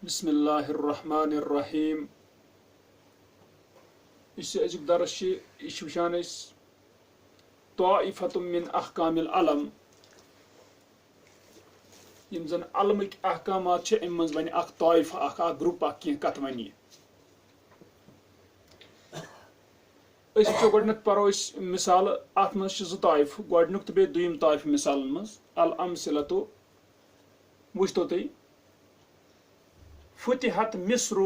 بسم الله الرحمن الرحيم. أزيك درس وشان طائفة من أحكام العلم يمزن علمك أحكامات إمز بني أخ طائفة أخ جروب أخ كتمني گۄڈنٮ۪تھ پرو أسۍ مثال اتھ منٛز چھِ زٕ طائف گۄڈنیُک تہٕ بیٚیہِ دوٚیِم طائف مثالن منٛز الامثلة وٕچھتو تُہۍ فتحت مصر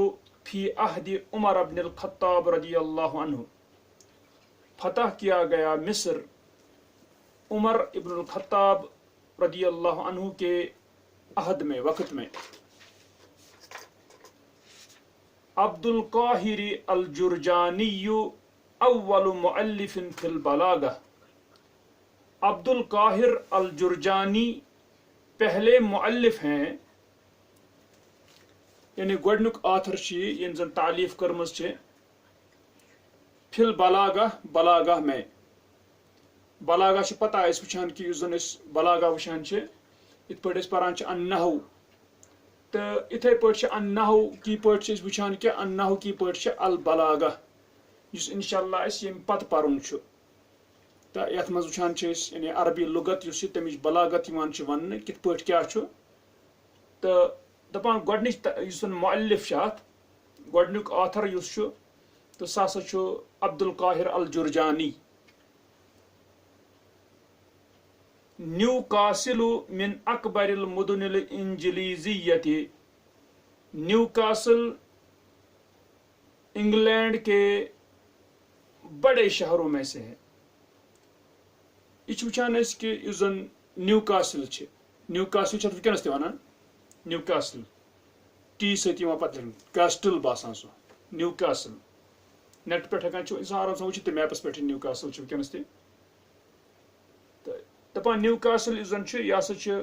فی عہد عمر بن الخطاب رضی اللہ عنہ فتح کیا گیا مصر عمر ابن الخطاب رضی اللہ عنہ کے عہد میں وقت میں عبد القاہر الجرجانی اول مؤلف فی البلاغہ عبد القاہر الجرجانی پہلے مؤلف ہیں یعنی گۄڈنیُک آتھر چھِ ییٚمۍ زن تعلیف کٔرمٕژ چھِ فی البلاغہ بلاغہ میں بلاغہ چھِ پتہ أسۍ وٕچھان کہِ یُس زن أسۍ بلاغہ وٕچھان چھِ یِتھ پٲٹھۍ أسۍ پران چھِ النحو تہٕ یِتھے پٲٹھۍ چھِ النحو کی پٲٹھۍ چھِ أسۍ وٕچھان کہِ النحو کی پٲٹھۍ چھِ البلاغہ یُس انشاء اللہ أسۍ ییٚمہِ پتہٕ پرُن چھُ تہٕ یتھ منٛز وٕچھان چھِ أسۍ یعنی عربی لغت یُس چھِ تمِچ بلاغت یِوان چھِ وننہٕ کِتھ پٲٹھۍ کیاہ چھُ تہٕ دپان گۄڈنِچ یُس زن مؤلف چھُ اتھ گۄڈنیُک آتھر یُس چھُ تہٕ سُہ ہسا چھُ عبد القاہر الجرجانی نیو کاسل من اکبر المدن الانجلیزیت نیو کاسل انگلینڈ کے بڑے شہروں میں سے ہے یہ چھِ وٕچھان أسۍ کہِ یُس زن نیو کاسل چھِ نیو کاسل چھِ اتھ وٕنکیٚنس تہِ ونان نیو کاسل ٹی سۭتۍ یِوان پتہٕ لیکھنہٕ کاسٹل باسان سُہ نیو کاسل نیٹ پٮ۪ٹھ ہٮ۪کان چھُ انسان آرام سان وٕچھِتھ تہِ میپس پٮ۪ٹھ نیو کاسل چھُ وٕنکیٚنس تہِ تہٕ دپان نیو کاسل یُس زن چھُ یہِ ہسا چھُ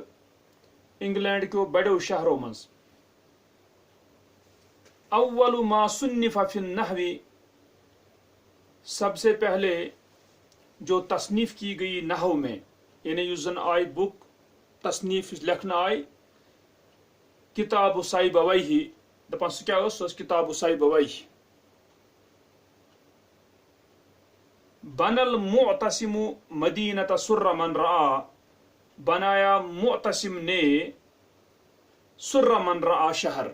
انگلینڈ کیو بڑیو شہرو منٛز اول ما صنف فی النحو سب سے پہلے جو تصنیف کی گئی نحو میں یعنی یُس زن آئی بک تصنیف لکھنہٕ آئی کتاب سیبویہ دپان سُہ کیاہ ٲس سۄ ٲس کتاب سیبویہ بن المعتصم مدینۃ سر من رعا بنایا معتصم نے سر من رعا شہر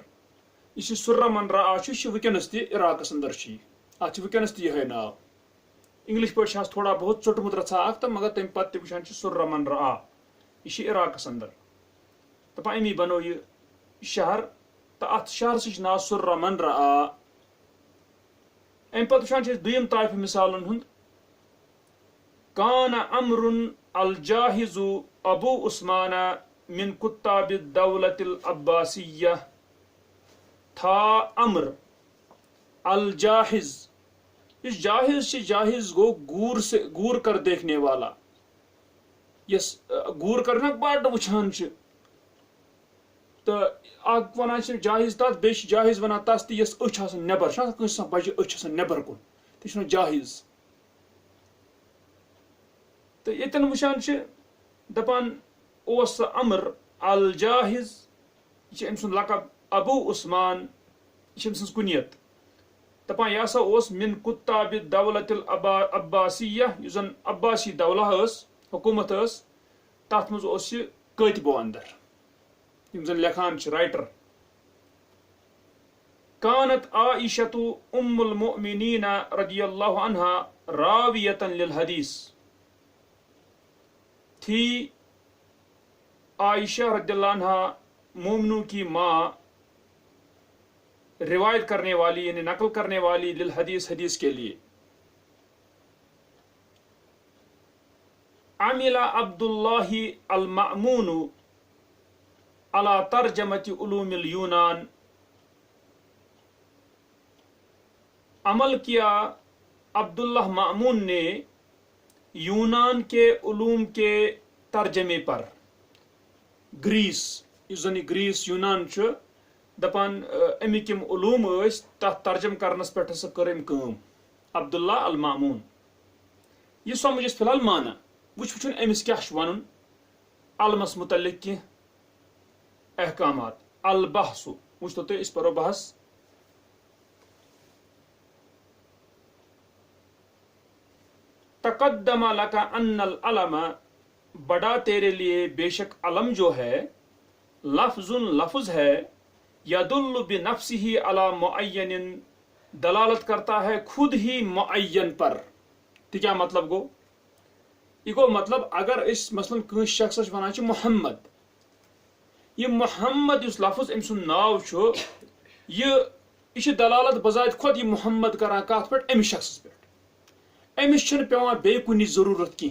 یُس یہِ سر من رعا چھُ یہِ چھُ وٕنکیٚنس تہِ عراقس انٛدر چھُ یہِ اتھ چھُ وٕنکیٚنس تہِ یِہے ناو انگلش پٲٹھۍ چھِ اتھ تھوڑا بہت ژوٚٹمُت رژھا اکھ تہٕ مگر تمہِ پتہٕ تہِ وٕچھان چھِ سر من رعا یہِ چھُ عراقس انٛدر دپان امی بنوو یہِ شہر تہٕ اتھ شہرسٕے چھُ ناو سر من رعا امہِ پتہٕ وٕچھان چھِ أسۍ دوٚیِم طائف مثالن ہُنٛد کان عمر الجاحظ ابو عثمان من کتاب الدولة العباسیہ تھا عمر الجاحظ یُس جاحظ چھِ جاحظ گوٚو گور کر دیکھنے والا یس گور کرنا بڑٕ وٕچھان چھِ تہٕ اکھ ونان چھِ جاحظ تتھ بیٚیہِ چھِ جاحظ ونان تس تہِ یس أچھ آسان نٮ۪بر چھُنہ آسان کٲنٛسہِ آسان بجہِ أچھ آسان نٮ۪بر کُن تہِ چھُ ونان جاحظ تہٕ ییٚتٮ۪ن وٕچھان چھِ دپان اوس سُہ عمر الجاحظ یہِ چھِ أمۍ سُنٛد لقب ابو عثمان یہِ چھِ أمۍ سٕنٛز کُنیت دپان یہِ ہسا اوس من کتاب الدولة العباسیہ یُس زن عباسی دولہ ٲس حکوٗمت ٲس تتھ منٛز اوس یہِ کٲتبو اندر یِم زن لیکھان چھِ رائٹر کانت عائشۃ ام المؤمنین رضی اللہ عنہا راویۃ للحدیث تھی عائشہ رضی اللہ عنہا مومنوں کی ماں روایت کرنے والی یعنی نقل کرنے والی للحدیث حدیث کے لیے عمل عبد اللہ المأمون علی ترجمۃ علوم اليونان عمل کیا عبداللہ مأمون نے یونان کے علوم کے ترجمے پر گریس یُس زن یہِ گریس یونان چھُ دپان امیِکۍ یِم علوم ٲسۍ تتھ ترجم کرنس پٮ۪ٹھ ہسا کٔر أمۍ کٲم عبداللہ المأمون یہِ سمجھ أسۍ فی الحال مانا وٕچھُن أمِس کیاہ چھُ وَنُن علمس متعلق کینٛہہ احکامات البحث وچھتو تُہۍ أسۍ پرو بحث تقدم لك ان العلم بڑا تیرے لیے بے شک علم جو ہے لفظ ہے یدل بنفسه علی معین دلالت کرتا ہے خود ہی معین پر تو کیا مطلب گو یہ گو مطلب اگر اس مثلا کنس شخص ونان چھ محمد یہ محمد اس لفظ ام سن ناو چھو یہ دلالت بذات خود یہ محمد کران کات پہ امس شخص پہ امس چھن پیوان بے کنی ضرورت کی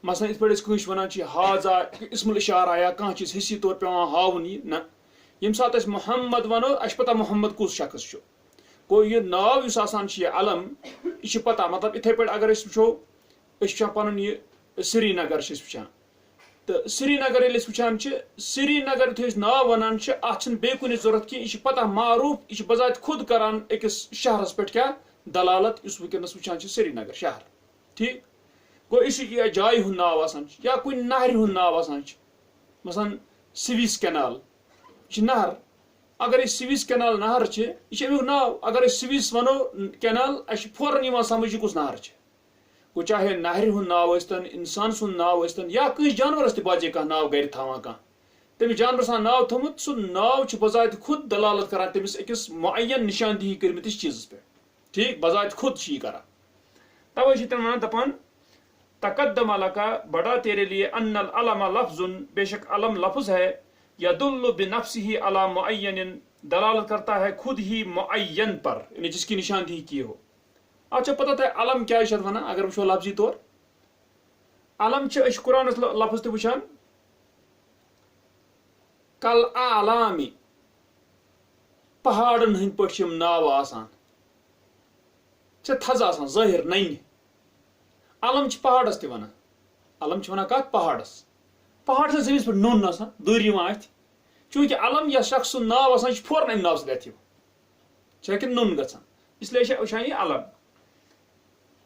مثلا اس پہ کنس ونان چھ حاضا اسم الاشارہ یا کان چیز حصی طور پیوان ہاون یہ نا یم سات اس محمد ونو اش پتہ محمد کس شخص چھو گو یہ ناو اس آسان چھ یہ علم یہ پتہ مطلب اتھے پہ اگر اس وچھو اس وچھان پنن یہ سری نگر چھ وچھان تو سری نگر یل وچھان چھ سری نگر یتھے ناو ونان چھ اتھ چھن بے کنی ضرورت کی یہ پتہ معروف یہ بذات خود کران اکس شہرس پہ کیا دلالت اس ونکس وچھان چھ سری نگر شہر ٹھیک گو یہ جائے ہند ناو آسان یا کن نہر ہند ناو آسان مثلا سویس کینال یہ نہر اگر سویس کینال نہر یہ امیک ناو اگر سویس ونو کینال اس فوراً سمجھ کس نہر گو چاہے نہر ہند ناو ٲسۍتن انسان سن ناو ٲسۍتن یا کس جانورس تہ باجے کانٛہہ ناو گھر تھاوان کانٛہہ تمس جانورس ناو تھومت سہ ناو چھ بذات خود دلالت کران تمس اکس معین نشاندہی کرمتس چیزس پہ ٹھیک بذات خود چھ یہ کران توے چھ تم ونان دپان تقدم لك بڑا تیرے لیے ان العلم لفظ بے شک علم لفظ ہے یدل بنفسه علی معین دلالت کرتا ہے خود ہی معین پر یعنی جس کی نشاندہی کی ہو اچھا پتہ تہ علم کیا ہے ونان اگر وچھو لفظی طور علم چھ اس قرآن لفظ تہ وچھان کل اعلامی پہاڑن ہند پٲٹھۍ یم ناو آسان چھ تھز آسان ظٲہر ننہِ علم چھ پہاڑس تہ ونان علم چھ ونان کتھ پہاڑس پہاڑ سے زمین پہ نون آسان دور ات چونکہ علم یا شخص سن ناو آسان فوراً امہ ناو سۭتۍ اتھِ چھ کہ نون گژھان اس لیے چھ وچھان یہ علم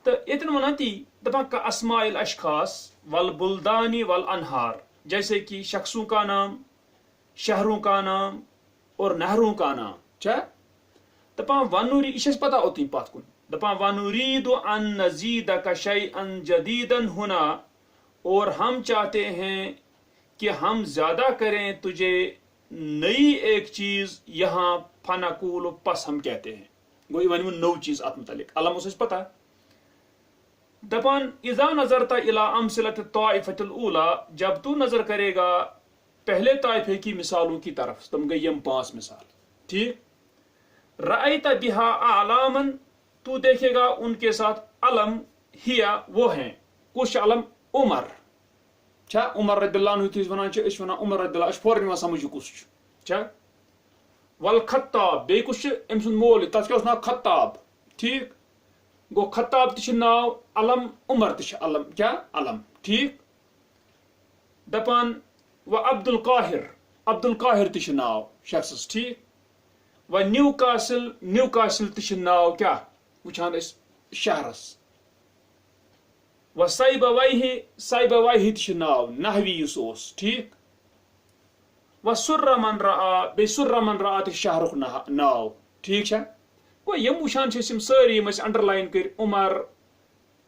تو یتن ونان تی دپان کا اسماء الاشخاص والبلدان والانہار جیسے کہ شخصوں کا نام شہروں کا نام اور نہروں کا نام چھ دپان ونوری یہ پتہ اوتیں پتھ کن دپان ونرید ان نزیدک شیئا جدیدا ہنا اور ہم چاہتے ہیں کہ ہم زیادہ کریں تجھے نئی ایک چیز یہاں فنقول پس ہم کہتے ہیں گوئی ونو نو چیز ات متعلق علم اس پتہ دپان اذا نظرت الى امثلۃ الطائفۃ الاولى جب تو نظر کرے گا پہلے طائفے کی مثالوں کی طرف تم گئی یم 5 مثال ٹھیک رأیت بها اعلاما تو دیکھے گا ان کے ساتھ علم ہیا وہ ہیں کچھ علم عمر چھا عمر رضی اللہ عنہ تیز ونان چھ اس ونان عمر رضی اللہ اش فوراً سمجھ کس چھا والخطاب بے کچھ ام سن مول تس کیا نا خطاب ٹھیک گو خطاب تہ ناو علم عمر تہ علم کیا علم ٹھیک دپان و عبد القاہر تہ ناو شخص ٹھیک و نیو کاسل تہ ناو کیا وچھان اس شہرس و سیبویہ تہ ناو نحوی یس اوس ٹھیک و سر من رآ تہ شہرک ناو ٹھیک چھا گو یم وچھان یم ساری یم انڈر لائن کر عمر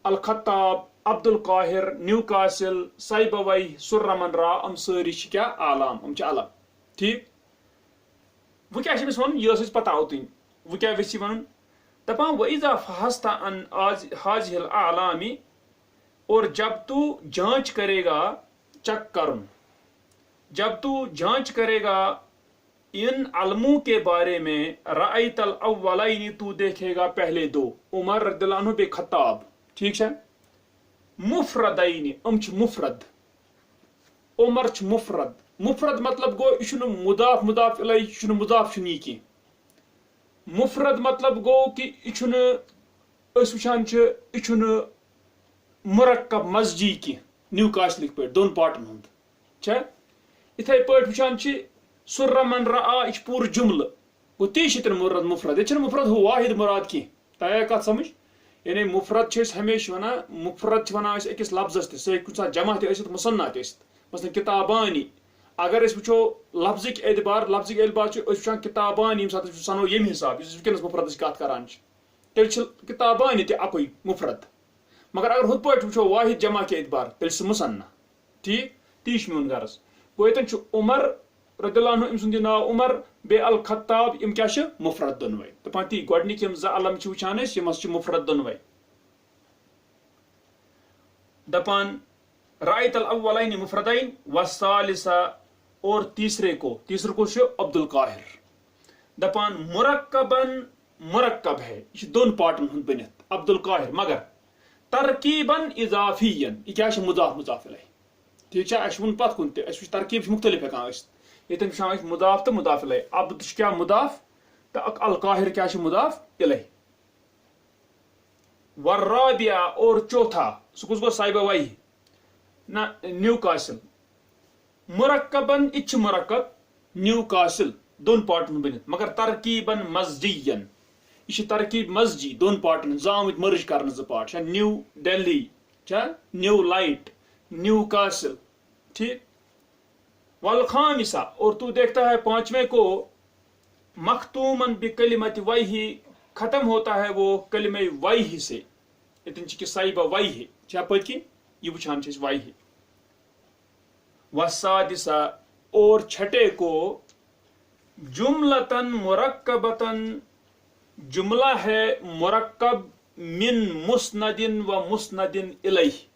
الخطاب عبد القاہر نیو کاسل سیبویہ سر من رآ ام ساری چھ کیا اعلام ام چھ علم ٹھیک وہ کیا چھ ون یہ پتہ اوتیں وہ کیا ویسی ون دپان وَإِذَا فَحَصْتَ عَنْ هَذِهِ الْأَعْلَامِ اور جب تو جانچ کرے گا چیک کرن جب تو جانچ کرے گا ان علموں کے بارے میں رأیت الاولین تو دیکھے گا پہلے دو عمر رضی اللہ عنہ بے خطاب ٹھیک ہے مفردین ام چھ مفرد عمر چھ مفرد مطلب گو یہ مضاف الیہ یہ مضاف چھ کی مفرد مطلب گو کہ یہ وچھان یہ مرکب مزجی کی نیو کاسلک پہ دون پارٹن ہند چھا اتھے پہ وچھان سر من رآ یہ پور جملہ گو تی تین مراد مفرد یہ مفرد ہو واحد مراد کی تیا کت سمجھ یعنی مفرد ہمیشہ ونان مفرد ونان اکس لفظس تہ سہ کچھ جمع تہ ٲسِتھ مصنع تہ ٲسِتھ مثلا کتابانی اگر اس وچھو لفظک اعتبار چھ اس وچھان کتابان یم سات سنو یم حساب اس ونکس مفردس کت کران تیل چھ کتابان تہ اکوئی مفرد مگر اگر ہت پٲٹھۍ وچھو واحد جمع کے اعتبار تیل چھ مصنع ٹھیک تی چھ میون غرض گوٚو ییٚتٮ۪ن چھ عمر رضی اللہ عنہ ام سُنٛد ناو عمر بیٚیہِ الخطاب یم کیاہ چھ مفرد دۄنوے دپان تی گۄڈنِک یم زٕ علم چھ وٕچھان أسۍ یم ہسا چھ مفرد دۄنوے دپان رأیت الاولین مفردین والثالثہ اور تیسرے کو چھ عبد القاہر دپان مرکبن مرکب ہے یہ چھ دون پارٹن ہند بنت عبد القاہر مگر ترکیبن اضافین یہ کیا مضاف مضاف الیہ ٹھیک ہے اس ون پت کن تہ اس ترکیب مختلف ہیکان ٲسِتھ ییٚتٮ۪ن وٕچھان أسۍ مضاف تہٕ مضاف الیہ عبد چھ کیا مضاف تہٕ القاہر کیا چھ مضاف الیہ والرابعہ اور چوتھا سہ کس گو صاحبہ وحی نہ نیو کاسل مرکبن یہ مرکب نیو کاسل دون پارٹن بنت مگر ترکیبن مزجین یہ ترکیب مزجی دون پارٹن ز آمت مرج کرنے ز part new Delhi new light new castle ٹھیک والخامسہ اور تو دیکھتا ہے پانچویں کو مختومن بکلمت وحی ختم ہوتا ہے وہ کلمہ وحی سے اتن چھ کہ صاحبہ وحی کیا پت کی یہ وچھان چھ وحی والسادسہ اور چھٹے کو جملتن مرکبتن جملہ ہے مرکب من مسندن و مسندن الیہ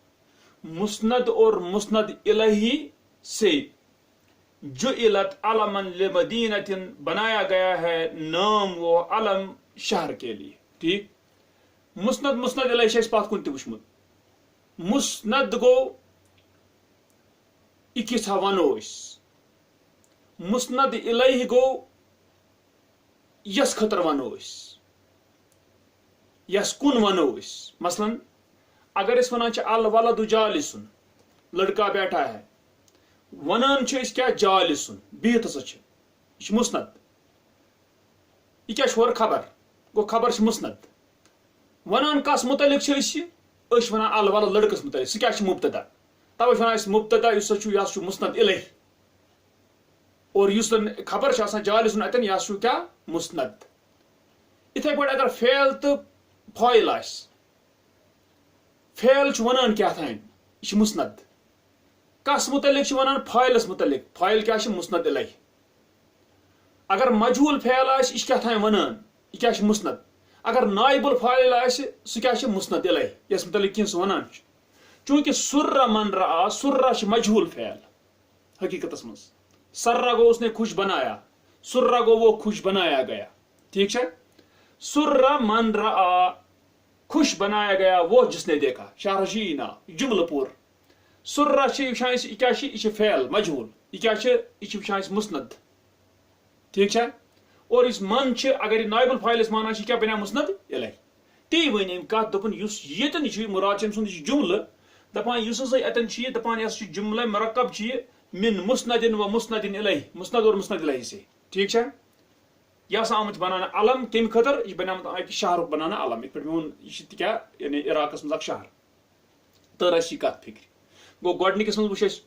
مسند اور مسند الیہ سے جعلت علمن لمدینۃ بنایا گیا ہے نام و علم شہر کے لیے ٹھیک مسند مسند الیہ چھ پات کن تہ وچھمت مسند گو یہ کتھا ونو مسند الیہ گو یس خطر ونو یس کن ونو مثلا اگر اس ونان چھ الولد جالسن لڑکا بیٹھا ہے ونان چھ اس کیا جالسن بہت ہسا چھ یہ چھ مسند یہ کیا چھ خبر گو خبر چھ مسند ونان کس متعلق چھ اس ونان الولد لڑکس متعلق سہ کیا چھ مبتدا توے ونان اس مبتدا یس چھ مسند الیہ اور یس خبر چھ آسان جالسن اتن یہ چھ کیا مسند اتھے پٲٹھۍ اگر فعل تو فاعل آس فعل چھ ونان کیا تھان یہ چھ مسند کس متعلق چھ ونان فاعلس متعلق فاعل کیا چھ مسند الیہ اگر مجهول فعل آس یہ کیا تھان ونان یہ کیا چھ مسند اگر نائب الفاعل آس سہ کیا چھ مسند الیہ یس متعلق کینٛہہ سہ ونان چھ چونکہ سر من رعا سر چھ مجهول فعل حقیقتس مز سرا گو اس نے خوش بنایا سرا گو وہ خوش بنایا گیا ٹھیک ہے سرا من رعا خوش بنایا گیا وہ جس نے دیکھا شارجینا جملہ پور سرا یہ فعل مجهول یہ مسند ٹھیک ہے اور اس من اگر نائب الفاعل اس مانا کیا بنا مسند الیہ تی ون ام کت دپن یس یتن مراد چم سند جملہ دپان یس ہسا اتن دپان یس جملہ مرکب من مسندن و مسندن الیہ مسند اور مسند الیہ سے ٹھیک ہے یہ ہسا آمت بنانا علم کم خطر یہ بنیامت اکہ شہر بنانا علم یہ میون یہ کیا یعنی عراقس مز اک شہر تو رسی کت فکر گو گۄڈنِکِس منٛز وٕچھ اَسہِ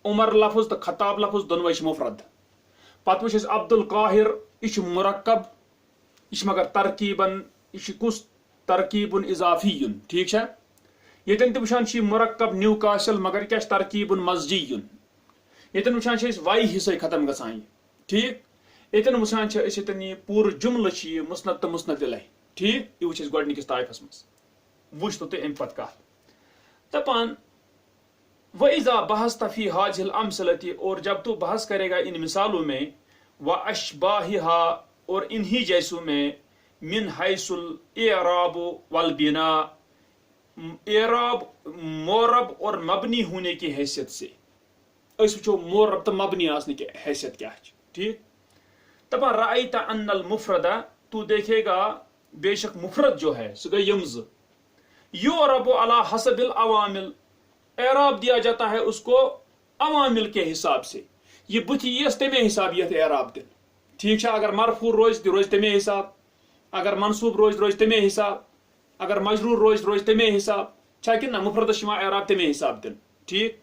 عمر لفظ تو خطاب لفظ دۄنوے چھِ مفرد پتہٕ وٕچھ اَسہِ عبد القاہر یہ چھُ مرکب یہ مگر ترکیبن یہ کس ترکیبن اضافی ٹھیک چھا یتن تہ وٕچھان چھِ مرکب نیو کاسل مگر کیا ترکیبن مزجی یتن وٕچھان چھِ أسۍ واے حصے ختم گژھان یہ ٹھیک یتن وٕچھان چھِ أسۍ یتن یہ پوٗرٕ جملہٕ چھِ یہ مسند تو مسند الیہ ٹھیک یہ وٕچھ اَسہِ گۄڈنِکِس طائفس منٛز وٕچھ تو تُہۍ امہِ پتہٕ کتھ دپان وَإِذَا بَحَثْتَ فِي هَذِهِ الْأَمْثِلَةِ اور جب تو بحث کرے گا ان مثالوں میں وَأَشْبَاهِهَا اور انہی جیسوں میں من حیث الْإِعْرَابُ وَالْبِنَاء اعراب مورب اور مبنی ہونے کی حیثیت سے اس وچھو مورب تو مبنی آسنے کی حیثیت کیا ہے ٹھیک تبا رأیت ان المفرد تو دیکھے گا بے شک مفرد جو ہے سگا یمز یعرب علی حسب العوامل اعراب دیا جاتا ہے اس کو عوامل کے حساب سے یہ بتھی یہ تمے حساب یہ اعراب دن ٹھیک ہے اگر مرفوع روز تمے حساب اگر منصوب روز تمے حساب اگر مجرور روز تمے حساب چھا کہ نہ مفرد شما اعراب تمے حساب دن ٹھیک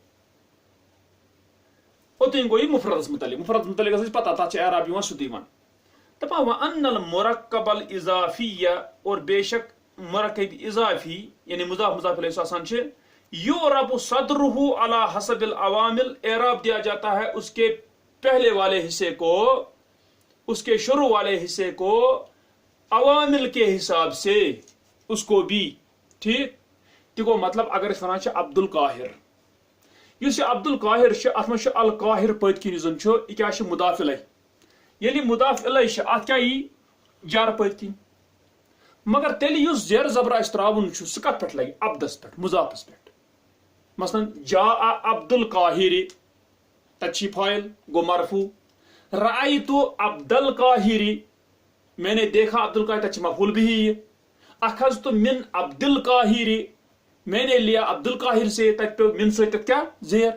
اوتن گوئی مفردس متعلق گژھِ پتہ تتھ چھِ اعراب یِوان سیودٕے ون دپان وَأَنَّ الْمُرَكَّبَ الْإِضَافِيَّ اور بے شک مرکب اضافی یعنی مضاف مضاف الیہ آسان چھِ یُعرَبُ صَدْرُهُ عَلَى حَسَبِ الْعَوَامِل اعراب دیا جاتا ہے اس کے پہلے والے حصے کو اس کے شروع والے حصے کو عوامل کے حساب سے اس کو بھی ٹھیک تہ گو مطلب اگر اس ونان چھِ عبد القاہر یُس یہ عبد القاہر چھُ اتھ منٛز چھُ القاہر پٔتۍ کِنۍ یُس زن چھُ یہِ کیاہ چھُ مضاف الیہ ییٚلہِ مضاف الیہ چھُ اتھ کیاہ یی جر پٔتۍ کِنۍ مگر تیٚلہِ یُس زیر زبر آسہِ تراوُن چھُ سُہ کتھ پٮ۪ٹھ لگہِ عبدس پٮ۪ٹھ مضافس پٮ۪ٹھ مثلاً جاء عبد القاہر تتہِ چھِ فاعل گو مرفوع رأیت عبد القاہر میں نے دیکھا عبد القاہر تتہِ چھِ مفعول به اخذت من عبد القاہر میں نے لیا عبد القاہر سے تتہِ پیو من سۭتۍ کیاہ زیر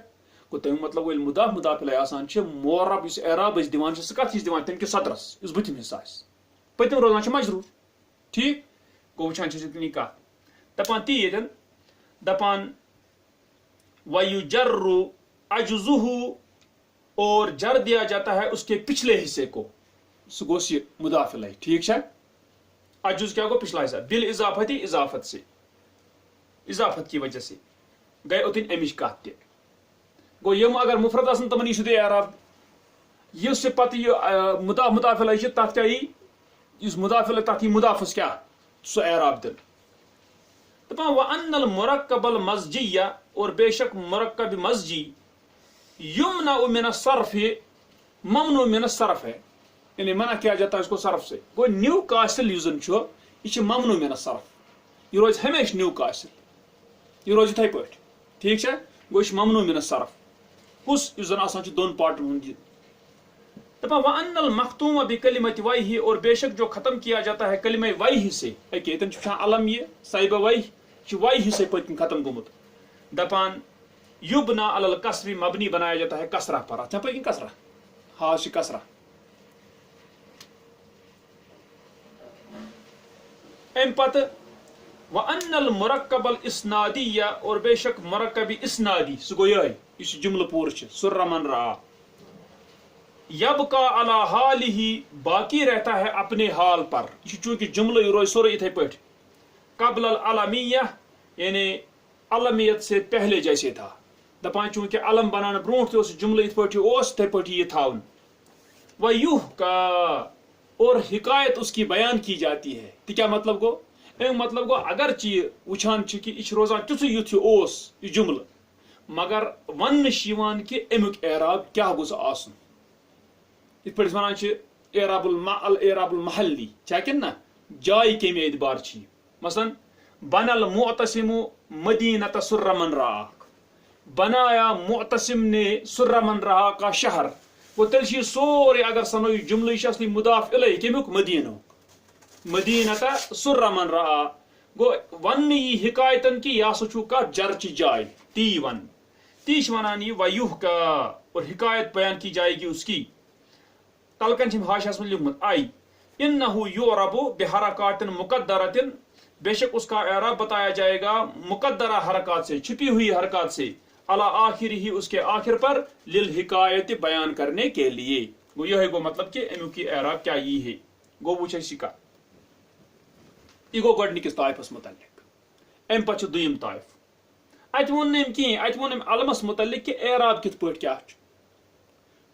گو تمیُک مطلب گوٚو ییٚلہِ مضاف مضاف الیہ آسان چھِ معرب یُس اعراب أسۍ دِوان چھِ سُہ کتھ ہِش دِوان تمہِ کِس صدرس یُس بٕتھِم حصہٕ آسہِ پٔتِم روزان چھُ مجروٗر ٹھیک گو وٕچھان چھِ ییٚتٮ۪ن یہِ کتھ دپان تی ییٚتٮ۪ن دپان وَيُجَرُّ عَجْزُهُ اور جر دیا جاتا ہے اس کے پچھلے حصے کو سُہ گوٚژھ یہِ مضاف الیہ ٹھیک چھا عجز کیا گو پچھلا حصہ بالاضافتی اضافت سے اضافت کی وجہ سے گئے اوتن امچ کتھ تہِ گو یم اگر مفرد آسن تمن یی سیودٕے اعراب یُس یہِ پتہٕ یہِ مضاف الیہ چھُ تتھ کیاہ یی یُس مضاف الیہ تتھ یی مضافس کیاہ سُہ اعراب دِنہٕ دپان وَأَنَّ الْمُرَكَّبَ الْمَزْجِيَّ اور بے شک مرکب مزجی یمنع من الصرف ممنوع من الصرف ہے یعنی منع کیا جاتا ہے اس کو صرف سے گو نیو کاسل یُس زن چھُ یہِ چھُ ممنوع من الصرف یہ روز ہمیشہ نیو کاسل یہ روز یِتھے پٲٹھۍ ٹھیک چھا گو یہِ چھُ ممنوع من الصرف کُس یُس زن آسان چھُ دۄن پارٹن ہُنٛد یہِ دپان وَأَنَّ الْمَخْتُومَ بِكَلِمَةِ وَيْهِ اور بے شک جو ختم کیا جاتا ہے کلمہ وَيْهِ سے اکے ییٚتٮ۪ن چھُ وٕچھان علم یہِ صاحبہ وَيْهِ چھُ وَيْهِ سے پٔتۍ کِنۍ ختم گوٚمُت دپان یبنا علی الکسر مبنی بنایا جاتا ہے کسرہ پر اتھ پٔتۍ کِنۍ کسرہ ہاں چھِ کسرہ ام پتہٕ وَأَنَّ الْمُرَكَّبَ الْإِسْنَادِيَّ اور بے شک مرکب اسنادی سُہ گوٚو یِہوٚے یُس یہِ جملہٕ پوٗرٕ چھِ سُرَّ مَن رأى یبقى علی حالہ باقی رہتا ہے اپنے حال پر یہ چونکہ جملہ یہ روز سورے اتھے پٲٹھۍ قبل العلمیہ یعنی علمیت سے پہلے جیسے تھا دپان چونکہ علم بنانے برونٹھ تہِ اوس جملہ اتھ پٲٹھۍ اوس تِتھے پٲٹھۍ یہ تھاون وَيُحْكَى اور حکایت اس کی بیان کی جاتی ہے تو کیا مطلب گو امیُک مطلب گو اگرچہ یہ وٕچھان چھِ کہ یہ چھُ روزان تیُتھُے یُتھ یہِ اوس یہ جملہ مگر وننہٕ چھِ یِوان کہ امیُک اعراب کیاہ گوٚژھ آسُن یِتھ پٲٹھۍ أسۍ وَنان چھِ اعراب المحلی چھا کِنہٕ نہ جایہِ کمہِ اعتبار چھِ یہِ مثلاً بنى المعتصم مدینۃ سرّ من رأى بنایا معتصم نے سرّ من رأى کا شہر گوٚو تیٚلہِ چھِ یہِ سورُے اگر سنو یہِ جملہٕ یہِ چھُ اصلی مضاف الیہ کمیُک مدیٖنُک مدینۃ سرّ من رأى گوٚو وننہٕ یی حکایتن کہ یہ ہسا چھُ کتھ جرچہِ جاے تی ون تی چھِ ونان یہِ وَيُحْكَى اور حکایت بیان کی جائے گی اس کی تلکن چھِ حاشیَس منٛز لیوٗکھمُت آئی اِنَّهُ یُعرَبُ بِحَرَکاتٍ مُقَدَّرَةٍ بے شک اس کا اعراب بتایا جائے گا مقدرہ حرکات سے چھپی ہوئی حرکات سے علی آخر ہی اس کے آخر پر للحکایت بیان کرنے کے لیے گو یہ گو مطلب کہ امیُک یہ اعراب کیا یہ ہے گو وٕچھ اَسہِ یہِ کتھ یہ گو گۄڈنِکِس طائفس متعلق امہِ پتہٕ چھُ دوٚیِم طائف اتہِ ووٚن نہٕ أمۍ کِہیٖنۍ اتہِ ووٚن أمۍ علمس متعلق کہ اعراب کِتھ پٲٹھۍ کیاہ چھُ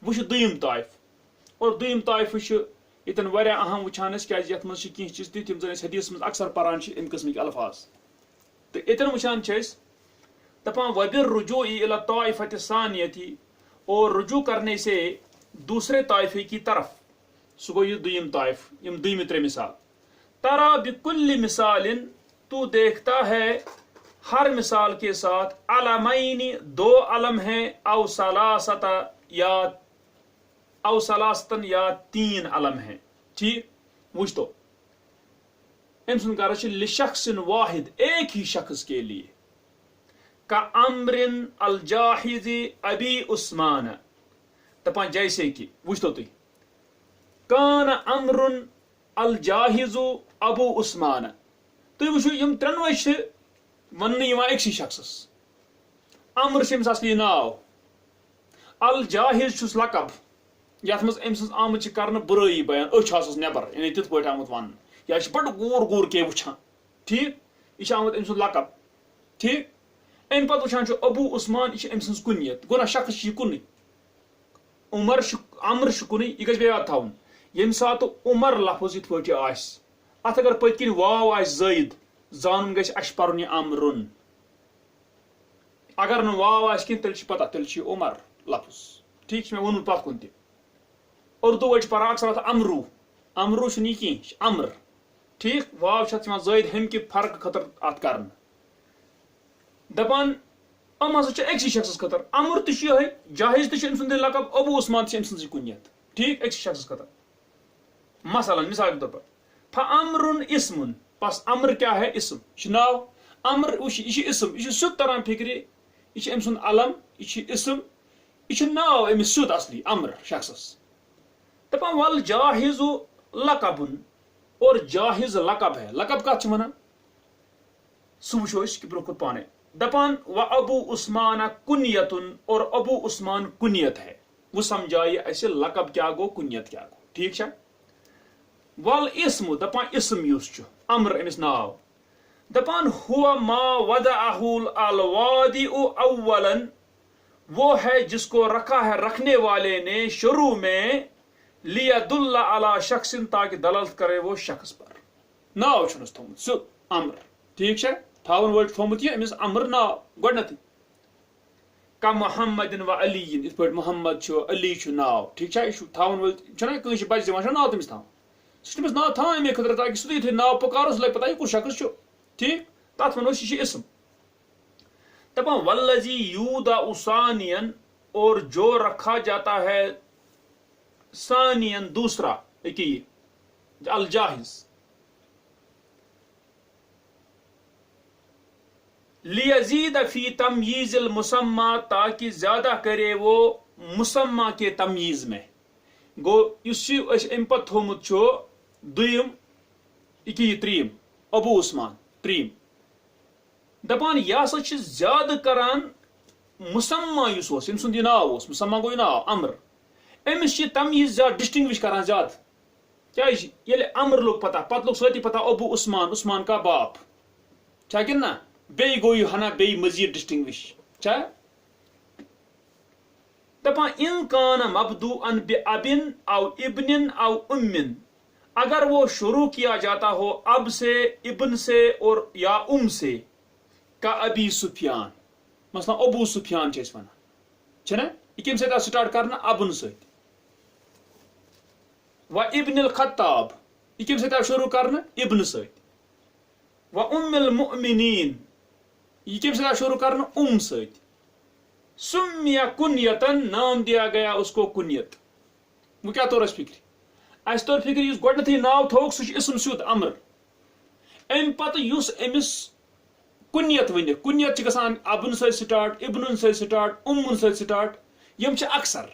وۄنۍ چھُ دوٚیِم طائف اور دوٚیِم طائفہٕ چھُ ییٚتٮ۪ن واریاہ اہم وٕچھان أسۍ کیازِ یتھ منٛز چھِ کینٛہہ چیٖز تِتھۍ یِم زن أسۍ حدیثس منٛز اکثر پران چھِ امہِ قٕسمٕکۍ الفاظ تہٕ ییٚتٮ۪ن وٕچھان چھِ أسۍ دپان وَبِالرُّجوٗعِ إِلَى الطَّائِفَةِ الثَّانِيَةِ اور رجوع کرنے سے دوسرے طائفے کی طرف سُہ گوٚو یہِ دوٚیِم طائف یِم دوٚیمہِ ترٛےٚ مثال ترا بِكُلِّ مثالٍ تو دیکھتا ہے ہر مثال کے ساتھ علمین دو علم ہیں او ثلاثتن یا تین علم ہیں ٹھیک وچھ تو ام سن غرض چھُ لشخص واحد ایک ہی شخص کے لیے کا امر الجاحظ ابی عثمان دپان جیسے کہ وچھ تو تُہۍ کان امر الجاحظ ابو عثمان تُہۍ وٕچھِو یِم ترٛٮ۪نوَے چھِ وننہٕ یِوان أکسٕے شخصس امر چھُ أمِس اصلی ناو الجاہز چھُس لقب یتھ منٛز أمۍ سٕنٛز آمٕژ چھِ کرنہٕ برٲیی بیان أچھ آسس نٮ۪بر یعنی تِتھ پٲٹھۍ آمُت وننہٕ یا چھِ بڑٕ گوٗر گوٗر کے وٕچھان ٹھیٖک یہِ چھِ آمُت أمۍ سُنٛد لقب ٹھیٖک امہِ پتہٕ وٕچھان چھُ ابوٗ عثمان یہِ چھِ أمۍ سٕنٛز کُنیت گوٚو نا شخص چھِ یہِ کُنُے عمر چھُ عمر چھُ کُنُے یہِ گژھِ بیٚیہِ یاد تھاوُن ییٚمہِ ساتہٕ عمر لفظ یِتھ پٲٹھۍ یہِ آسہِ اتھ اگر پٔتۍ کِنۍ واو آسہِ زٲیِد زانُن گژھِ اسہِ پرُن یہِ امرُن اگر نہٕ واو آسہِ کینٛہہ تیٚلہِ چھِ پتہ تیٚلہِ چھُ یہِ عمر لفظ ٹھیٖک چھُ مےٚ ووٚنمُت پتھ کُن تہِ اردو وٲلۍ چھِ پران اکثر اتھ امروٗ امروٗ چھُنہٕ یہِ کینٛہہ یہِ چھُ امر ٹھیٖک واو چھِ اتھ یِوان زٲیِد ہُمہِ کہِ فرقہٕ خٲطرٕ اتھ کرنہٕ دپان یِم ہسا چھِ أکسٕے شخصس خٲطرٕ امر تہِ چھُ یِہوے جاہز تہِ چھُ أمۍ سُنٛدٕے لقب ابوٗ عثمان تہِ چھِ أمۍ سٕنٛزٕے کُنیت ٹھیٖک أکسٕے شخصس خٲطرٕ مثلاً مثال کے طور پر فامرُن اسمُن بس امر کیاہ ہے اسم یہِ چھُ ناو امر یہِ چھُ اسم یہِ چھُ سیوٚد تران فکرِ یہِ چھُ أمۍ سُنٛد علم یہِ چھُ اسم یہِ چھُ ناو أمِس سیوٚد اصلی امر شخصس دپان ول جاہزُ لقبُن اور جاہز لقب ہے لقب کتھ چھِ ونان سُہ وٕچھو أسۍ کہِ برونٛہہ کُن پانے دپان و ابوٗ عثمان کُنیتُن اور ابوٗ عثمان کُنیت ہے وہ سمجھایہِ اسہِ لقب کیاہ گوٚو کُنیت کیاہ گوٚو ٹھیٖک چھا ول اسم دپان اسم یُس چھُ امر أمِس ناو دپان ہوا ما وضعہ الوادع اولا وہ ہے جس کو رکھا ہے رکھنے والے نے شروع میں لیدل علی شخص تاکہ دلالت کرے وہ شخص پر ناو چھُنس تھومُت سیوٚد امر ٹھیٖک چھا تھاوُن وٲلۍ چھُ تھومُت یہِ أمِس امر ناو گۄڈنیتھٕے کا محمد و علی یِتھ پٲٹھۍ محمد چھُ علی چھُ ناو ٹھیٖک چھا یہِ چھُ تھاوُن وٲلۍ چھُنہ کٲنٛسہِ چھِ بچہِ دِوان چھُنہ ناو تٔمِس تھاوُن سُہ چھُ تٔمِس ناو تھاوان امی خٲطرٕ تاکہِ سُہ یِتھُے ناو پُکارو سُہ لگہِ پتہ یہِ کُس شخص چھُ ٹھیٖک تتھ ونو أسۍ یہِ چھُ اسم دپان والذی یوٗدع ثانین اور جو رکھا جاتا ہے ثانین دوسرا ایک یہ الجاہز لیزید فی تمییز المسمى تاکہ زیادہ کرے وہ مسمہ کے تمییز میں گو یُس یہِ أسۍ امہِ پتہٕ تھومُت چھُ دوٚیِم یہِ ترٛیِم ابوٗ عثمان ترٛیِم دپان یہِ ہسا چھِ زیادٕ کران مسمہ یُس اوس ییٚمہِ سُنٛد یہِ ناو اوس مسمہ گوٚو یہِ ناو امر أمِس چھِ تمییز زیادٕ ڈسٹنگوش کران زیادٕ کیازِ ییٚلہِ امر لوٚگ پتہ پتہٕ لوٚگ سۭتی پتہ ابوٗ عثمان عثمان کا باپ چھا کِنہٕ نہ بیٚیہِ گوٚو یہِ ہنا بیٚیہِ مزیٖد ڈسٹنگوش چھا دپان ان کان مبدوءن بابن او ابن او امن اگر وہ شروع کیا جاتا ہو اب سے ابن سے اور یا سے کا ابی سفیان مثلا ابو سفیان چھِ أسۍ ونان چھنا یہِ کمہِ سۭتۍ آو سٹارٹ کرنہٕ ابن سۭتۍ و ابن الخطاب یہِ کمہِ سۭتۍ آو شروع کرنہٕ ابن سۭتۍ و المؤمنین یہ کمہِ سۭتۍ آو شروع کرنہٕ سۭتۍ سمیہ کنیتن نام دیا گیا اس کو کنیت وہ کیا طور اس فکر اس طور فکر یُس گۄڈنیتھٕے ناو تھوٚوُکھ سُہ چھُ اسم سیوٚد امر امہِ پتہٕ یُس أمِس کنیت ؤنِکھ کنیت چھِ گژھان ابن سۭتۍ سٹارٹ ابنن سۭتۍ سٹارٹ امن سۭتۍ سٹارٹ یِم چھِ اکثر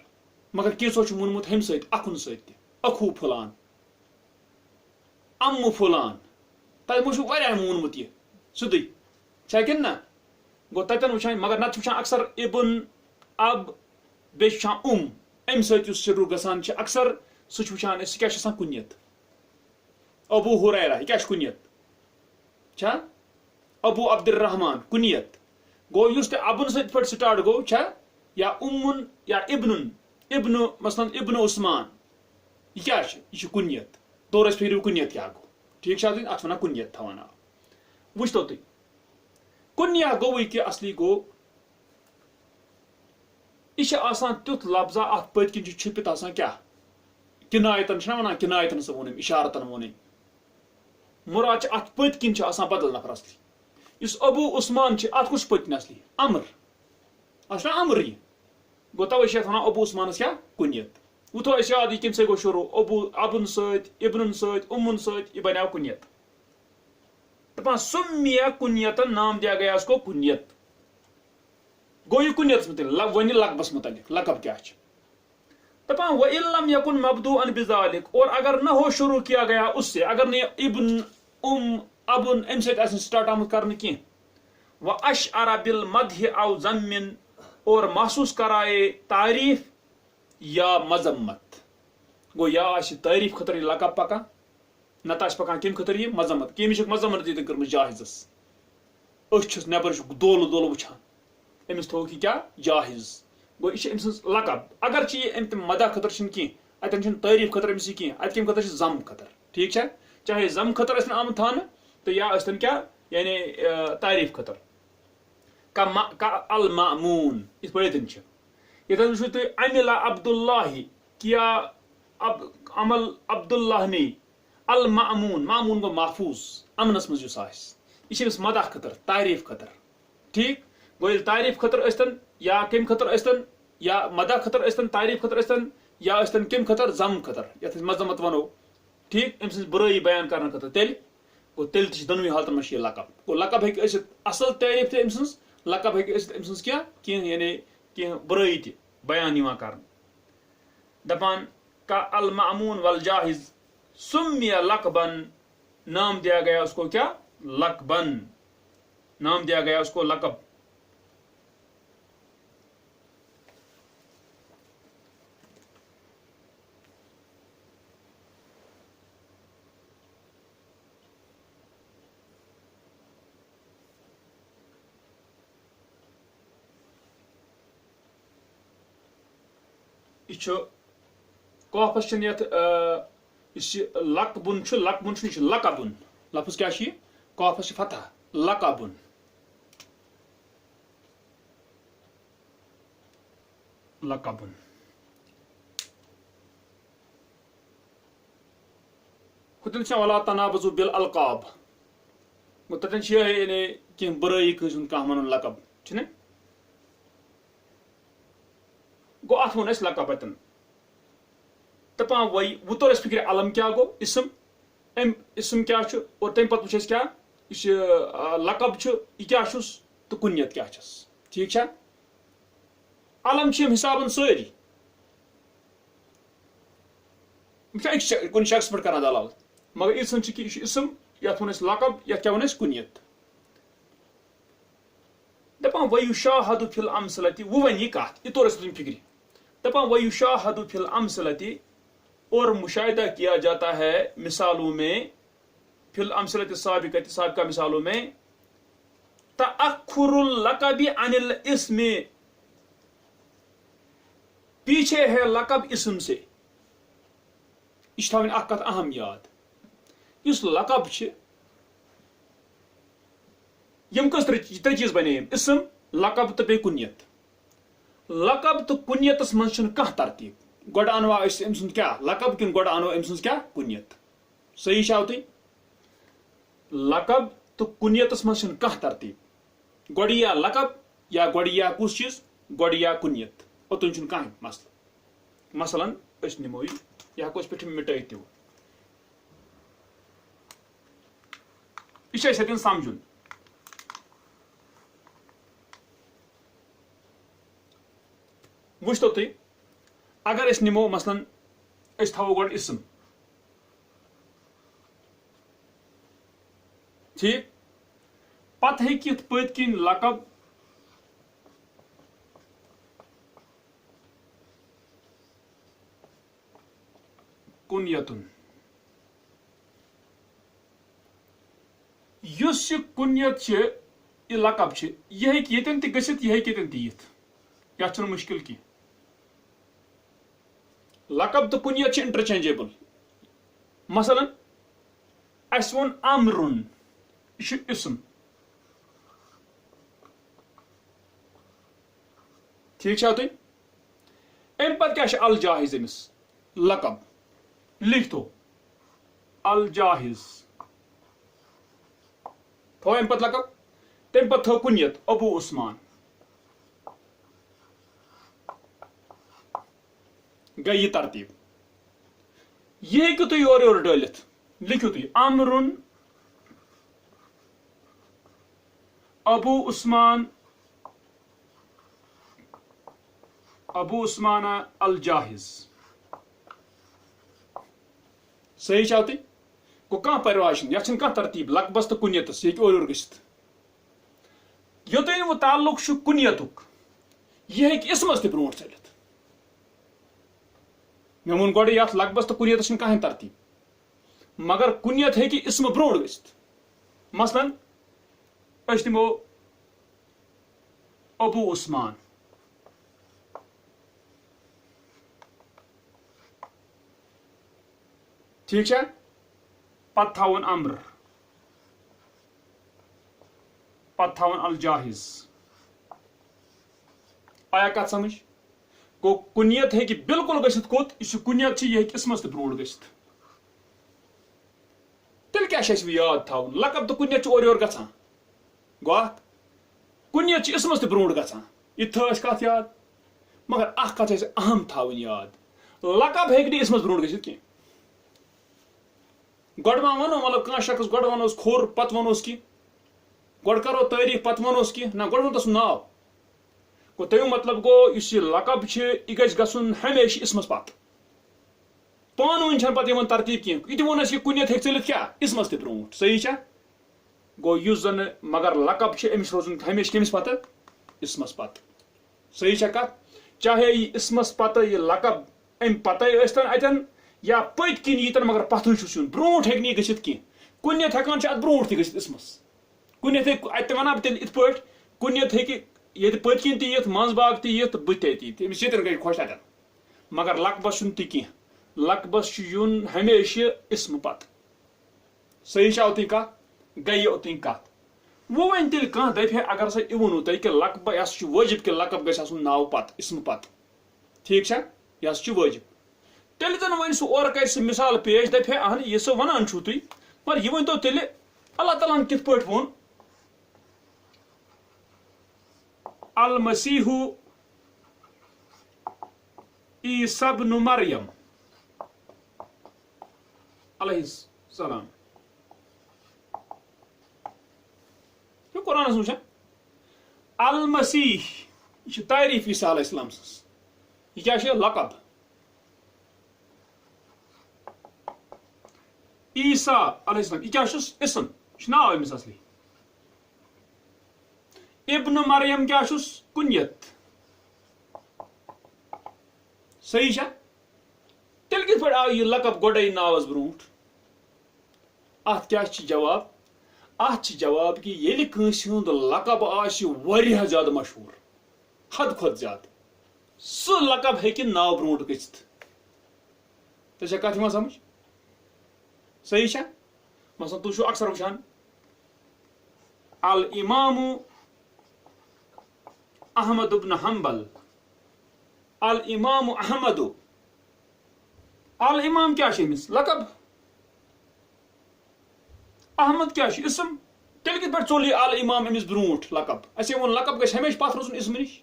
مگر کینٛژھو چھُ ووٚنمُت ہُمہِ سۭتۍ اکھُن سۭتۍ تہِ اخوٗ فلان امہٕ فلان تۄہہِ چھُ واریاہ ووٚنمُت یہِ سیوٚدُے چھا کِنہٕ نہ گوٚو تتٮ۪ن وٕچھان مگر نتہٕ چھِ وٕچھان اکثر ابن اب بیٚیہِ چھُ وٕچھان امہِ سۭتۍ یُس شروع گژھان چھِ اکثر سُہ چھُ وٕچھان أسۍ سُہ کیاہ چھُ آسان کُنیت ابوٗ ہُریرہ یہِ کیاہ چھُ کُنیت چھا ابوٗ عبدالرحمان کُنیت گوٚو یُس تہِ ابن سۭتۍ یِتھ پٲٹھۍ سٹارٹ گوٚو چھا یا امن یا ابنن ابن مثلاً ابن عثمان یہِ کیاہ چھُ یہِ چھُ کُنیت طور ٲسۍ پھیرِو کُنیت کیاہ گوٚو ٹھیٖک چھا اتھ ونان کُنیت تھاوان ناو وٕچھتو تُہۍ کنیا گوٚوٕے کہِ اصلی گوٚو یہِ چھِ آسان تیُتھ لفظا اتھ پٔتۍ کِنۍ چھُ چھُپِتھ آسان کیاہ کنایتن چھِنہ ونان کنایتن ہسا ووٚن أمۍ اشارتن ووٚن أمۍ مراد چھِ اتھ پٔتۍ کِنۍ چھِ آسان بدل نفر اصلی یُس ابوٗ عثمان چھِ اتھ کُس چھُ پٔتۍ کِنۍ اصلی امر اتھ چھُنہ امر یہِ گوٚو توے چھِ اتھ ونان ابوٗ عثمانس کیاہ کُنیت وۄنۍ تھوٚو اَسہِ یاد یہِ کمہِ سۭتۍ گوٚو شروع ابن سۭتۍ ابنن سۭتۍ امن سۭتۍ یہِ بنیو کُنیت دپان سمیہ کنیتن نام دیا گیا اس کو کنیت گوٚو یہِ کُنیتس متعلق وۄنۍ لقبس متعلق لقب کیاہ چھُ دپان وَإِن لَمْ يَكُنْ مَبْدُوءً بِذَلِكَ اور اگر نہ ہو شروع کیا گیا اس سے اگر نہ ابن ابن امہِ سۭتۍ آسہِ نہٕ سٹارٹ آمُت کرنہٕ کینٛہہ وَأَشْعَرَ بِالْمَدْحِ أَوْ ذَمٍ اور محسوس کرائے تعریف یا مذمت. گو یا تعریف خطر یہ لقب پکان نت پکان کم خطر یہ مذمت کمش مذمت تھی کرم جاہزس اچھس نبر دول دول وچان امس تھوک یہ کیا جاہز گو یہ ام سن لقب اگرچہ یہ ام تم مدح خطر کی اتن تعریف خطر امس کی ات کم خطر زم خطر ٹھیک ہے چاہے زم خطر ٲسِن آمت تھاونہٕ تو یا ٲسۍتن کیا یعنی تعریف خطر المأمون یِتھ پٲٹھۍ چھِ ییٚتٮ۪ن وٕچھِو تُہۍ عمل عبداللہ کیا عمل عبداللہ نے المأمون معمون گو محفوظ امنس منٛز یُس آسہِ یہ چھِ أمِس مدح خطر تعریف خطر ٹھیک گو ییٚلہِ تعریف خطر ٲسۍتن یا کمہِ خطر ٲسۍتن یا مدح خطر ٲسۍتن تعریف خطر ٲسۍتن یا ٲسۍتن کمہِ خطر زم خطر یتھ أسۍ مذمت ونو ٹھیک أمۍ سٕنٛز برٲیی بیان کرنہٕ خٲطرٕ تیٚلہِ گوٚو تیٚلہِ تہِ چھِ دۄنوٕنی حالتن منٛز چھِ یہِ لقب گوٚو لقب ہیٚکہِ ٲسِتھ اصل تعریف تہِ أمۍ سٕنٛز لقب ہیٚکہِ ٲسِتھ أمۍ سٕنٛز کینٛہہ یعنی کینٛہہ برٲیی تہِ بیان یِوان کرنہٕ دپان کا المأمون والجاہز سمِّیَ لقبن نام دیا گیا اس کو کیا لقبن نام دیا گیا اس کو لقب. یہ قافس چھن یتھ لقبن لقبن یہ لقبن لفظ کیا قافس فتح لقبن لقبن ہتن ولا تنابزوا بالالقاب تتن یعنی کی برٲیی کٲنٛسہِ ہُنٛد کانٛہہ ونُن لقب چھُنہ گو ات وون اس لقب اتن دپان وہ تور اس فکر علم کیا گو اسم اسم کیا چھُ اور تمہِ پتہٕ وٕچھ أسۍ کیا یُس یہِ لقب چھُ یہِ کیا چھُس تہٕ کُنیت کیا چھس ٹھیک چھا علم چھِ یِم حسابن سٲری کُنہِ شخص پٮ۪ٹھ کران دلالت مگر اسم چھُ کہِ یہِ چھُ اسم یتھ وون أسۍ لقب یتھ کیا وون أسۍ کُنیت دپان وَيُشَاهَدُ فِي الْأَمْثِلَةِ وہ ون یہ کتھ یہ تور اس فکری دپان وَيُشَاهَدُ فِي الْأَمْثِلَةِ اور مشاہدہ کیا جاتا ہے مثالوں میں فی الامثلۃ السابقۃ سابقہ مثالوں میں تأخر اللقب عن الاسم پیچھے ہے لقب اسم سے یہ تھاوٕنۍ اکھ کتھ اہم یاد یُس لقب چھِ یم کٔژ ترٛےٚ چیٖز بنے یم اسم لقب تہٕ بیٚیہِ کُنیت لقب تہٕ کُنیتس منٛز چھنہٕ کانٛہہ ترتیٖب گۄڈٕ انوا أسۍ أمۍ سُنٛد کیٛاہ لقب کِنہٕ گۄڈٕ انو أمۍ سٕنٛز کیٛاہ کُنیت صحیح چھا تُہۍ لقب تہٕ کُنیتس منٛز چھنہٕ کانٛہہ ترتیٖب گۄڈٕ یِیا لقب یا گۄڈٕ یِیا کُس چیٖز گۄڈٕ یِیا کُنیت اوٚتن چھُنہٕ کانٛہہ مسلہٕ مثلاً أسۍ نِمو یہِ ہٮ۪کو أسۍ پٮ۪ٹھٕ مِٹٲیِتھ تہِ یہِ چھُ اَسہِ اتٮ۪ن سمجھُن وٕچھتو تُہۍ اگر أسۍ نِمو مثلاً أسۍ تھاوو گۄڈٕ اسم ٹھیک پتہٕ ہیٚکہِ یِتھ پٔتۍ کِنۍ لقب کُنیتُن یُس یہِ کُنیت چھِ یہِ لقب چھِ یہِ ہیٚکہِ ییٚتٮ۪ن تہِ گٔژھِتھ یہِ ہیٚکہِ ییٚتٮ۪ن تہِ یِتھ یتھ چھُنہٕ مُشکل کینٛہہ لقب تو کُنیت چھِ انٹرچینجیبل مثلاً اسہِ ووٚن امرُن یہِ چھُ اسم ٹھیک چھا تُہۍ امہِ پتہٕ کیٛاہ چھُ الجاہز أمِس لقب لیکھتو الجاہز تھوٚو امہِ پتہٕ لقب تمہِ پتہٕ تھٲو کُنیت ابو عثمان گٔے یہِ ترتیٖب یہِ ہیٚکِو تُہۍ یورٕ یورٕ ڈٲلِتھ لیکھِو تُہۍ امرُن ابو عثمان الجاہز صحیح چھا تُہۍ گوٚو کانٛہہ پرواے چھُنہٕ یتھ چھنہٕ کانٛہہ ترتیٖب لقبس تہٕ کُنیتس یہِ ہیٚکہِ اورٕ یورٕ گٔژھِتھ یوٚتانۍ وۄنۍ تعلُق چھُ کُنیتُک یہ ہیٚکہِ اسمس تہِ برونٛٹھ ژٔلِتھ. مےٚ ووٚن گۄڈٕ یتھ لقبس تہٕ کُنیتس چھنہٕ کٕہٕنۍ ترتیٖب مگر کُنیت ہیٚکہِ اسمہٕ برونٛٹھ گٔژھِتھ. مثلاً أسۍ نِمو ابو عثمان. ٹھیک چھا؟ پتہٕ تھاوُن امر، پتہٕ تھاوُن الجاہز. آیا کتھ سمجھ؟ گوٚو کُنیت ہیٚکہِ بالکل گٔژھِتھ کوٚت یُس یہِ کُنیت چھِ یہِ ہیٚکہِ اسمس تہِ برونٛٹھ گٔژھِتھ. تیٚلہِ کیٛاہ چھُ اَسہِ یاد تھاوُن؟ لقب تہٕ کُنیت چھُ اورٕ یورٕ گژھان. گوٚو اکھ کُنیت چھِ اسمس تہِ برونٛٹھ گژھان. یہِ تھٲو اَسہِ کتھ یاد. مگر اکھ کتھ چھِ اَسہِ اہم تھاوٕنۍ یاد، لقب ہیٚکہِ نہٕ اسمس برونٛٹھ گٔژھِتھ کینٛہہ. گۄڈٕ ما وَنو مطلب کانٛہہ شخص گۄڈٕ وَنوس کھوٚر پتہٕ وَنوس کینٛہہ، گۄڈٕ کرو تعریٖف پتہٕ وَنوس کینٛہہ، نہ گۄڈٕ وَن تسُنٛد ناو. گوٚو تمیُک مطلب گوٚو یُس یہِ لقب چھُ یہِ گژھِ گژھُن ہمیشہِ اسمس پتہٕ. پانہٕ ؤنۍ چھنہٕ پتہٕ یِوان ترتیٖب کینٛہہ. یہِ تہِ ووٚن اَسہِ یہِ کُنیت ہیٚکہِ ژٔلِتھ کیٛاہ اسمس تہِ برونٛٹھ. صحیح چھا؟ گوٚو یُس زن مگر لقب چھُ أمِس روزُن ہمیشہِ کٔمِس پتہٕ؟ اسمس پتہٕ. صحیح چھا کتھ؟ چاہے یہِ اسمس پتہٕ یہِ لقب امہِ پتے ٲسۍتن اتٮ۪ن یا پٔتۍ کِنۍ ییٖتن مگر پتھٕے چھُس یُن، برونٛٹھ ہیٚکہِ نہٕ یہِ گٔژھِتھ کینٛہہ. کُنیت ہٮ۪کان چھِ اتھ برونٛٹھ تہِ گٔژھِتھ اسمس. کُنیت ہیٚکہِ اتہِ ونہٕ بہٕ تیٚلہِ یِتھ پٲٹھۍ کُنیت ہیٚکہِ ییٚتہِ پٔتۍ کِنۍ تہِ یِتھ منٛز باگ تہِ یِتھ تہٕ بٕتھِ تہِ یِتھ، أمِس ییٚتٮ۪ن گٔے خۄش اتٮ۪ن. مگر لقبس چھُنہٕ تہِ کینٛہہ. لقبس چھُ یُن ہمیشہِ اسمہٕ پتہٕ. صحیح چھا اوتٕنۍ کتھ؟ گٔیہِ اوتٕنۍ کتھ. وۄنۍ وۄنۍ تیٚلہِ کانٛہہ دپہِ ہے اگر ہسا یہِ ووٚنوٕ تۄہہِ کہِ لقب یہِ ہسا چھُ وٲجب کہِ لقب گژھِ آسُن ناو پتہٕ اسمہٕ پتہٕ. ٹھیک چھا؟ یہِ ہسا چھُ وٲجب. تیٚلہِ زن وۄنۍ سُہ اورٕ کرِ سُہ مثال پیش دپہِ ہے اہن یہِ سُہ ونان چھُو تُہۍ مگر یہِ ؤنۍتو تیٚلہِ اللہ تعالیٰ ہن کِتھ پٲٹھۍ ووٚن المسیح عیسی ابن مریم علیہ السلام. یہ قرآنس منٛز چھا المسیح یہ چھِ تعریٖف عیسیٰ علیہ السلام سٕنٛز. یہ کیٛاہ چھِ لقب. عیسیٰ علیہ السلام یہ کیٛاہ چھُس اسم، یہ چھُ ناو أمِس اصلی. ابن مریم کیٛاہ چھُس کُنیت. صحیح چھا؟ تیٚلہِ کِتھ پٲٹھۍ آو یہِ لقب گۄڈے ناوس برونٛٹھ؟ اتھ کیٛاہ چھِ جواب؟ اتھ چھِ جواب کہِ ییٚلہِ کٲنٛسہِ ہُنٛد لقب آسہِ واریاہ زیادٕ مشہوٗر حد کھۄتہٕ زیادٕ سُہ لقب ہیٚکہِ ناو برونٛٹھ گٔژھِتھ. تۄہہِ چھا کتھ یِوان سمجھ؟ صحیح چھا؟ مثلاً تُہۍ چھِو اکثر وٕچھان الامام احمد ابن حنبل، الامام احمد. الامام کیٛاہ چھِ أمِس لقب، احمد کیٛاہ چھُ اسم. تیٚلہِ کِتھ پٲٹھۍ ژوٚل یہِ الامام أمِس برونٛٹھ لقب؟ اَسے ووٚن لقب گژھِ ہمیشہِ پتھ روزُن اسمہٕ نِش.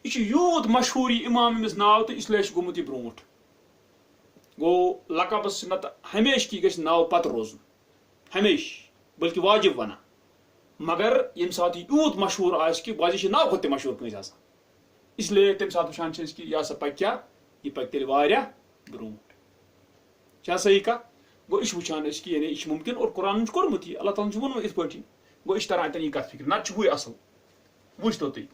یہِ چھُ یوٗت مشہوٗر یہِ امام أمِس ناو تہٕ اسلیے چھُ گوٚمُت یہِ برونٛٹھ. گوٚو لقبس چھِ نتہٕ ہمیشہِ کی گژھِ ناو پتہٕ روزُن ہمیشہِ بلکہِ واجب ونان. مگر ییٚمہِ ساتہٕ یہِ یوٗت مشہوٗر آسہِ کہِ واجب چھِ ناو کھۄتہٕ تہِ مشہوٗر کٲنٛسہِ آسان، اسلیے تمہِ ساتہٕ وٕچھان چھِ أسۍ کہِ یہِ ہسا پکہِ کیٛاہ، یہِ پکہِ تیٚلہِ واریاہ برونٛٹھ. چھا صحیح کتھ؟ گوٚو یہِ چھِ وٕچھان أسۍ کہِ یعنی یہِ چھُ مُمکِن اور قرآنن چھُ کوٚرمُت یہِ، اللہ تعالیٰ ہن چھُ ووٚنمُت یِتھ پٲٹھۍ. گوٚو یہِ چھِ تران اتٮ۪ن یہِ کتھ فِکرِ، نتہٕ چھُ ہُے اصل. وٕچھتو تُہۍ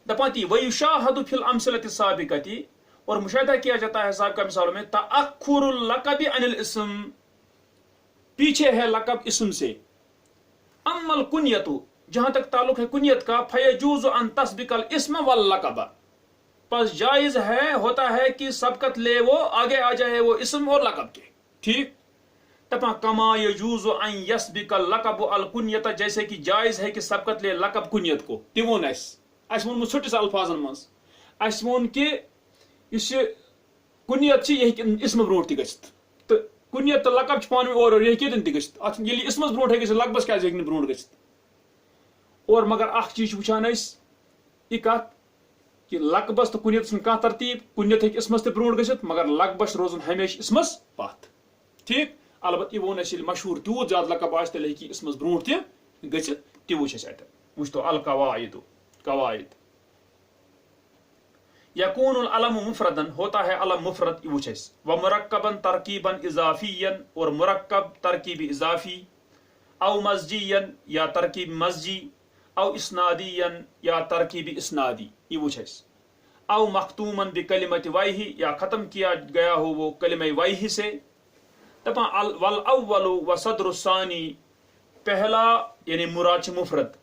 دپان تی وَيُشَاهَدُ فِي الْأَمْثِلَةِ السَّابِقَةِ. اور مشاہدہ کیا جاتا ہے سابقہ مثالوں میں تأخر اللقب عن الاسم، پیچھے ہے لقب اسم سے. اما الکنیت جہاں تک تعلق ہے کنیت کا فیجوز ان تسبق الاسم واللقب، پس جائز ہے ہوتا ہے کہ سبقت لے وہ آگے آ جائے وہ اسم اور لقب کے. ٹھیک تپا کما یجوز ان یسبق اللقب الکنیت، جیسے کہ جائز ہے کہ سبقت لے لقب کنیت کو. تہِ ووٚن اَسہِ ووٚنمُت ژھٔٹِس الفاظن منٛز. اَسہِ ووٚن کہِ یُس یہِ کنیت چھِ یہِ ہیٚکہِ اسمہٕ برونٛٹھ تہِ گٔژھِتھ تہٕ کنیت تہٕ لقب چھِ پانہٕ ؤنۍ اورٕ یورٕ یہِ ہیٚکہِ ییٚتٮ۪ن تہِ گٔژھِتھ. اتھ ییٚلہِ اسمس برونٛٹھ ہیٚکہِ گٔژھِتھ لقبس کیٛازِ ہیٚکہِ نہٕ برونٛٹھ گٔژھِتھ؟ اور مگر اکھ چیٖز چھِ وٕچھان أسۍ یہِ کتھ کہِ لقبس تہٕ کنیتس چھُنہٕ کانٛہہ ترتیٖب. کنیت ہیٚکہِ اسمس تہِ برونٛٹھ گٔژھِتھ مگر لقبس روزُن ہمیشہِ اسمس پتھ. ٹھیٖک البتہٕ یہِ ووٚن اَسہِ ییٚلہِ مشہوٗر تیوٗت زیادٕ لقب آسہِ تیٚلہِ ہیٚکہِ اسمس برونٛٹھ تہِ گٔژھِتھ. تہِ وٕچھ اَسہِ اتٮ۪ن. وٕچھتو القواعد قواعد. یکون العلم مفردن ہوتا ہے علم مفرد، یہ وچھ اَسہِ. ومرکبن ترکیبن اضافین، اور مرکب ترکیب اضافی، او مزجین یا ترکیب مزجی، او اسنادین یا ترکیب اسنادی یہ وچھ اس او مختومن بکلمت ویہ یا ختم کیا گیا ہو وہ کلمہ ویہ سے دپان والاول و صدر الثانی پہلا یعنی مراد مفرد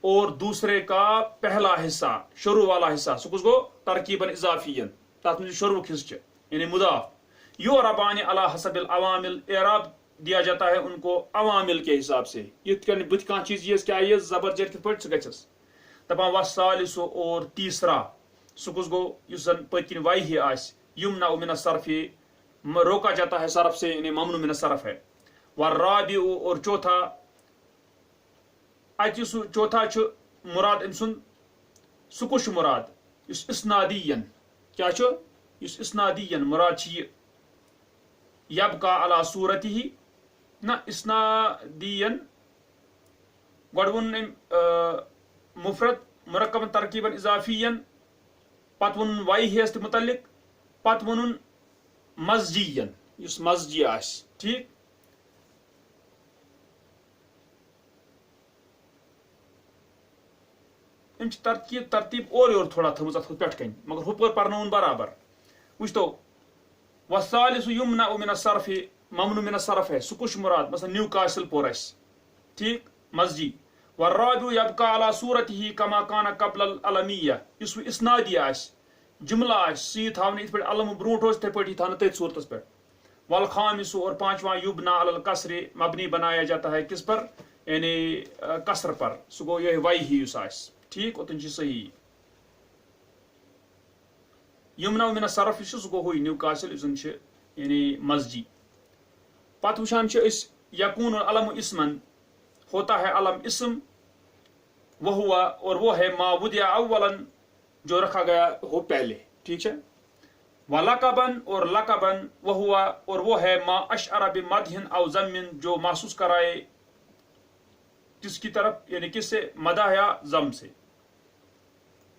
اور دوسرے کا پہلا حصہ شروع والا حصہ سو کس گو ترکیبا اضافین تات میں شروع حصہ یعنی مضاف یو ربان علی حسب العوامل اعراب دیا جاتا ہے ان کو عوامل کے حساب سے یہ بت کان چیز یہ کیا یہ زبر جر پٹ گچس دپان والثالث اور تیسرا سو کس گو یس زن پتکن ویہ آس یمنع من الصرف روکا جاتا ہے صرف سے یعنی ممنوع من الصرف ہے والرابع اور چوتھا اتہ سو چوتھا چھ مراد ام سن سہ کس مراد اس اسنادین کیا چھ اس اسنادین مراد چھ یہ یبقى علی صورته نہ اسنادین گۄڈٕ مفرد مرکب ترکیبا اضافین پتہ ون ویہس متعلق پتہ ون مزجین اس مزجی آس ٹھیک ام ترتیب اور تھوڑا تھمز ات پٮ۪ٹھ کن مگر ہپور پرنون برابر وچھتو والثالث یمنع من الصرف ممنوع من الصرف ہے سہ کس مراد مثلا نیو کاسل پور اس ٹھیک مسجد والرابع يبقى على صورته كما كان قبل العلمية اس اسنادی آس جملہ آس سی تھاون ات پہ علم برونٹ اس تھے پٹی تھانا تیت صورتس پہ والخامس اور پانچواں یبنى على الكسر مبنی بنایا جاتا ہے کس پر یعنی کسر پر سو گو یہ وائی ہی اس آس ٹھیک اتن چھ صحیح یمنع من الصرف سو گو ہوئی نیو کاسل زن چھ یعنی مسجد پتہ وچھان چھ اس یکون العلم اسمن ہوتا ہے علم اسم وہ ہوا اور وہ ہے ما وضع اولا جو رکھا گیا ہو پہلے ٹھیک ہے ولقبن اور لقبن وہ ہوا اور وہ ہے ما اشعر بمدح او ذم جو محسوس کرائے کس کی طرف یعنی کس سے مدح یا ذم سے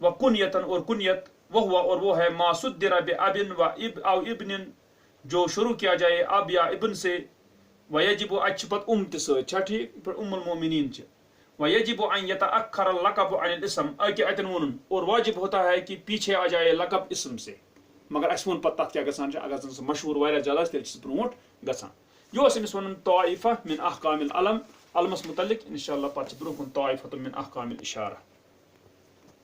وکنیتن اور کنیت وہ ہوا اور وہ ہے ما صدر بابن و اب او ابن جو شروع کیا جائے اب یا ابن سے ویجب اچھپت تس ٹھیک پر المؤمنین ویجب ان یتاخر اللقب عن الاسم اکہ اتن ون اور واجب ہوتا ہے کہ پیچھے آ جائے لقب اسم سے مگر اس ون پتہ کیا گژھان اگر سہ مشہور واریاہ زیادہ تیل چھ برونٹ گژھان یہ اوس امس ونن طائفہ من احکام العلم علمس متعلق انشاءاللہ پتہ برونہ کن طائفہ من احکام الاشارہ